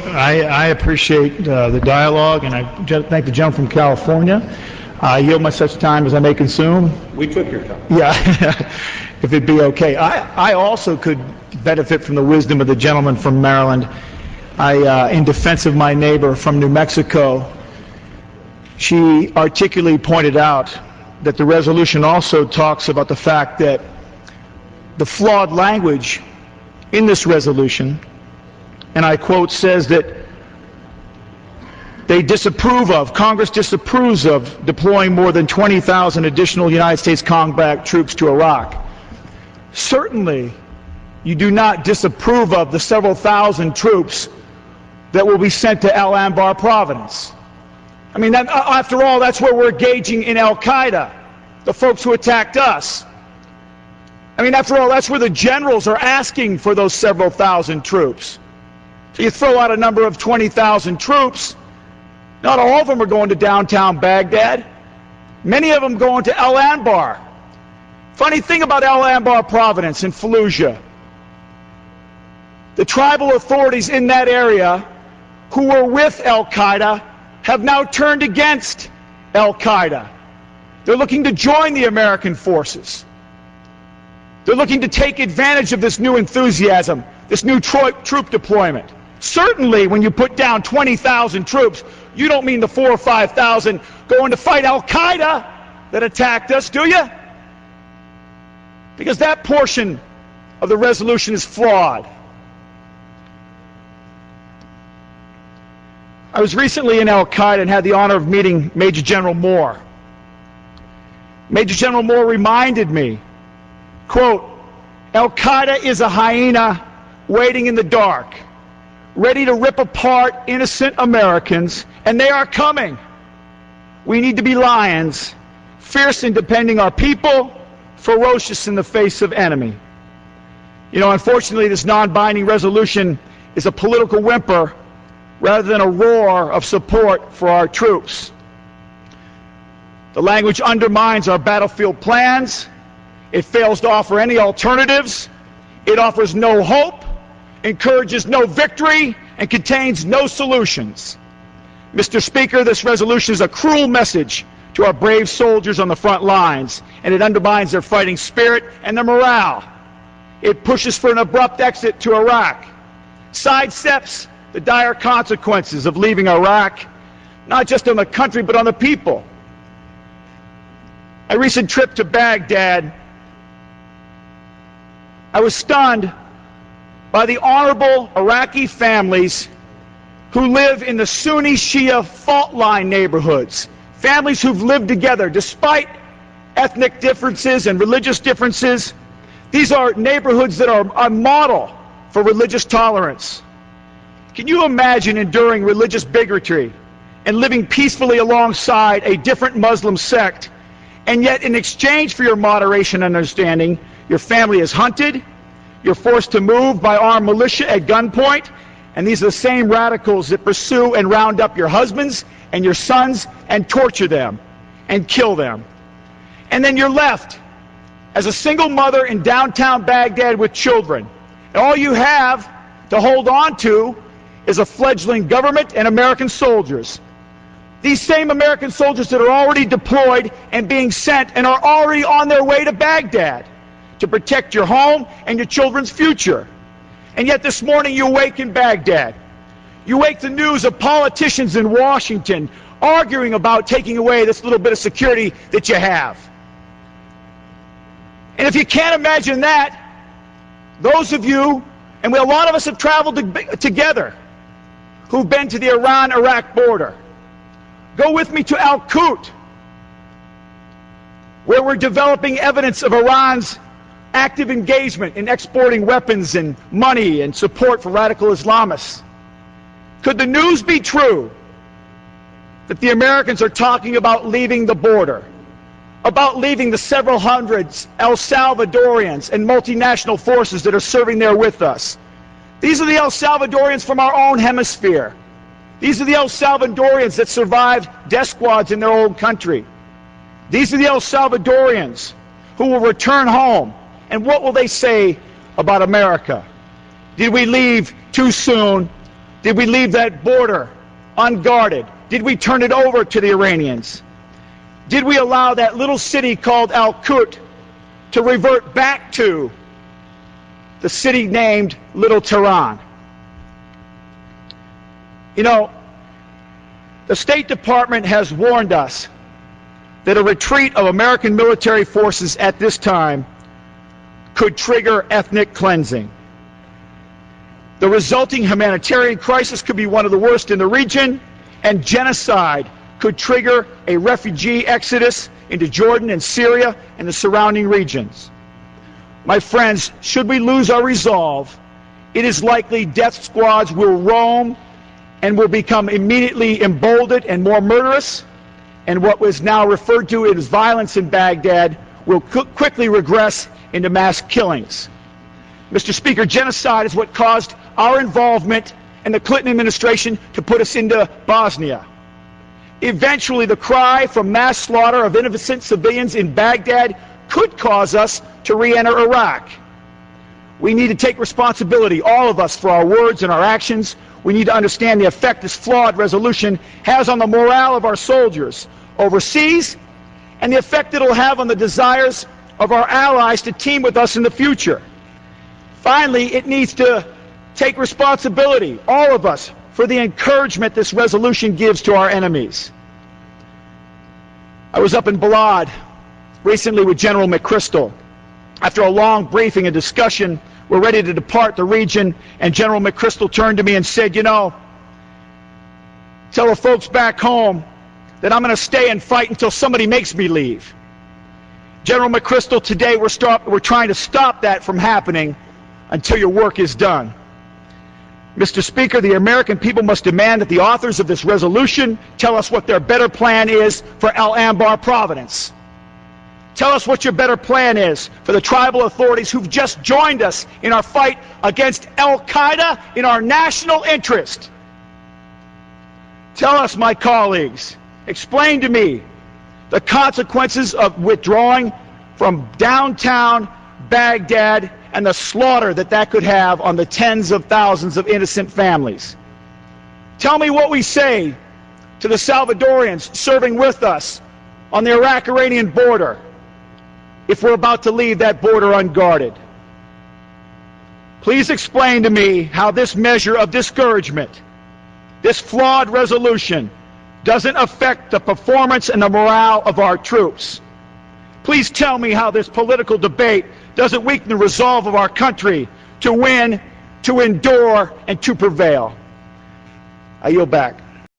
I appreciate the dialogue, and I thank the gentleman from California. I yield my such time as I may consume. We took your time. Yeah, if it'd be okay. I also could benefit from the wisdom of the gentleman from Maryland. In defense of my neighbor from New Mexico, she articulately pointed out that the resolution also talks about the fact that the flawed language in this resolution, and I quote, says that they disapprove of, Congress disapproves of deploying more than 20,000 additional United States combat troops to Iraq. Certainly, you do not disapprove of the several thousand troops that will be sent to Al Anbar province. I mean, after all, that's where we're engaging in Al-Qaeda, the folks who attacked us. I mean, after all, that's where the generals are asking for those several thousand troops. So you throw out a number of 20,000 troops. Not all of them are going to downtown Baghdad. Many of them going to Al Anbar. Funny thing about Al Anbar province in Fallujah, the tribal authorities in that area who were with Al-Qaeda have now turned against Al-Qaeda. They're looking to join the American forces. They're looking to take advantage of this new enthusiasm, this new troop deployment. Certainly, when you put down 20,000 troops, you don't mean the 4,000 or 5,000 going to fight Al-Qaeda that attacked us, do you? Because that portion of the resolution is flawed. I was recently in Al-Qaeda and had the honor of meeting Major General Moore. Major General Moore reminded me, quote, Al-Qaeda is a hyena waiting in the dark, ready to rip apart innocent Americans, and they are coming. We need to be lions, fierce in defending our people, ferocious in the face of enemy. You know, unfortunately, this non-binding resolution is a political whimper rather than a roar of support for our troops. The language undermines our battlefield plans. It fails to offer any alternatives. It offers no hope, encourages no victory, and contains no solutions. Mr. Speaker, this resolution is a cruel message to our brave soldiers on the front lines, and it undermines their fighting spirit and their morale. It pushes for an abrupt exit to Iraq, sidesteps the dire consequences of leaving Iraq, not just on the country, but on the people. A recent trip to Baghdad, I was stunned by the honorable Iraqi families who live in the Sunni-Shia fault line neighborhoods, families who've lived together despite ethnic differences and religious differences. These are neighborhoods that are a model for religious tolerance. Can you imagine enduring religious bigotry and living peacefully alongside a different Muslim sect, and yet in exchange for your moderation and understanding, your family is hunted, you're forced to move by armed militia at gunpoint, and these are the same radicals that pursue and round up your husbands and your sons and torture them and kill them. And then you're left as a single mother in downtown Baghdad with children. And all you have to hold on to is a fledgling government and American soldiers. These same American soldiers that are already deployed and being sent and are already on their way to Baghdad to protect your home and your children's future. And yet this morning you awake in Baghdad. You wake the news of politicians in Washington arguing about taking away this little bit of security that you have. And if you can't imagine that, those of you, and a lot of us have traveled together, who've been to the Iran-Iraq border, go with me to Al-Qut, where we're developing evidence of Iran's active engagement in exporting weapons and money and support for radical Islamists. Could the news be true that the Americans are talking about leaving the border, about leaving the several hundreds El Salvadorians and multinational forces that are serving there with us? These are the El Salvadorians from our own hemisphere. These are the El Salvadorians that survived death squads in their own country. These are the El Salvadorians who will return home. And what will they say about America? Did we leave too soon? Did we leave that border unguarded? Did we turn it over to the Iranians? Did we allow that little city called Al-Qut to revert back to the city named Little Tehran? You know, the State Department has warned us that a retreat of American military forces at this time could trigger ethnic cleansing. The resulting humanitarian crisis could be one of the worst in the region, and genocide could trigger a refugee exodus into Jordan and Syria and the surrounding regions. My friends, should we lose our resolve, it is likely death squads will roam and will become immediately emboldened and more murderous, and what was now referred to as violence in Baghdad will quickly regress into mass killings. Mr. Speaker, genocide is what caused our involvement in the Clinton administration to put us into Bosnia. Eventually, the cry for mass slaughter of innocent civilians in Baghdad could cause us to re-enter Iraq. We need to take responsibility, all of us, for our words and our actions. We need to understand the effect this flawed resolution has on the morale of our soldiers overseas and the effect it will have on the desires of our allies to team with us in the future. Finally, it needs to take responsibility, all of us, for the encouragement this resolution gives to our enemies. I was up in Balad recently with General McChrystal. After a long briefing and discussion, we're ready to depart the region, and General McChrystal turned to me and said, you know, tell the folks back home that I'm going to stay and fight until somebody makes me leave. General McChrystal, today we're trying to stop that from happening until your work is done. Mr. Speaker, the American people must demand that the authors of this resolution tell us what their better plan is for Al Anbar Providence. Tell us what your better plan is for the tribal authorities who've just joined us in our fight against Al-Qaeda in our national interest. Tell us, my colleagues, explain to me the consequences of withdrawing from downtown Baghdad and the slaughter that could have on the tens of thousands of innocent families. Tell me what we say to the Salvadorians serving with us on the Iraq-Iranian border if we're about to leave that border unguarded. Please explain to me how this measure of discouragement, this flawed resolution, doesn't affect the performance and the morale of our troops. Please tell me how this political debate doesn't weaken the resolve of our country to win, to endure, and to prevail. I yield back.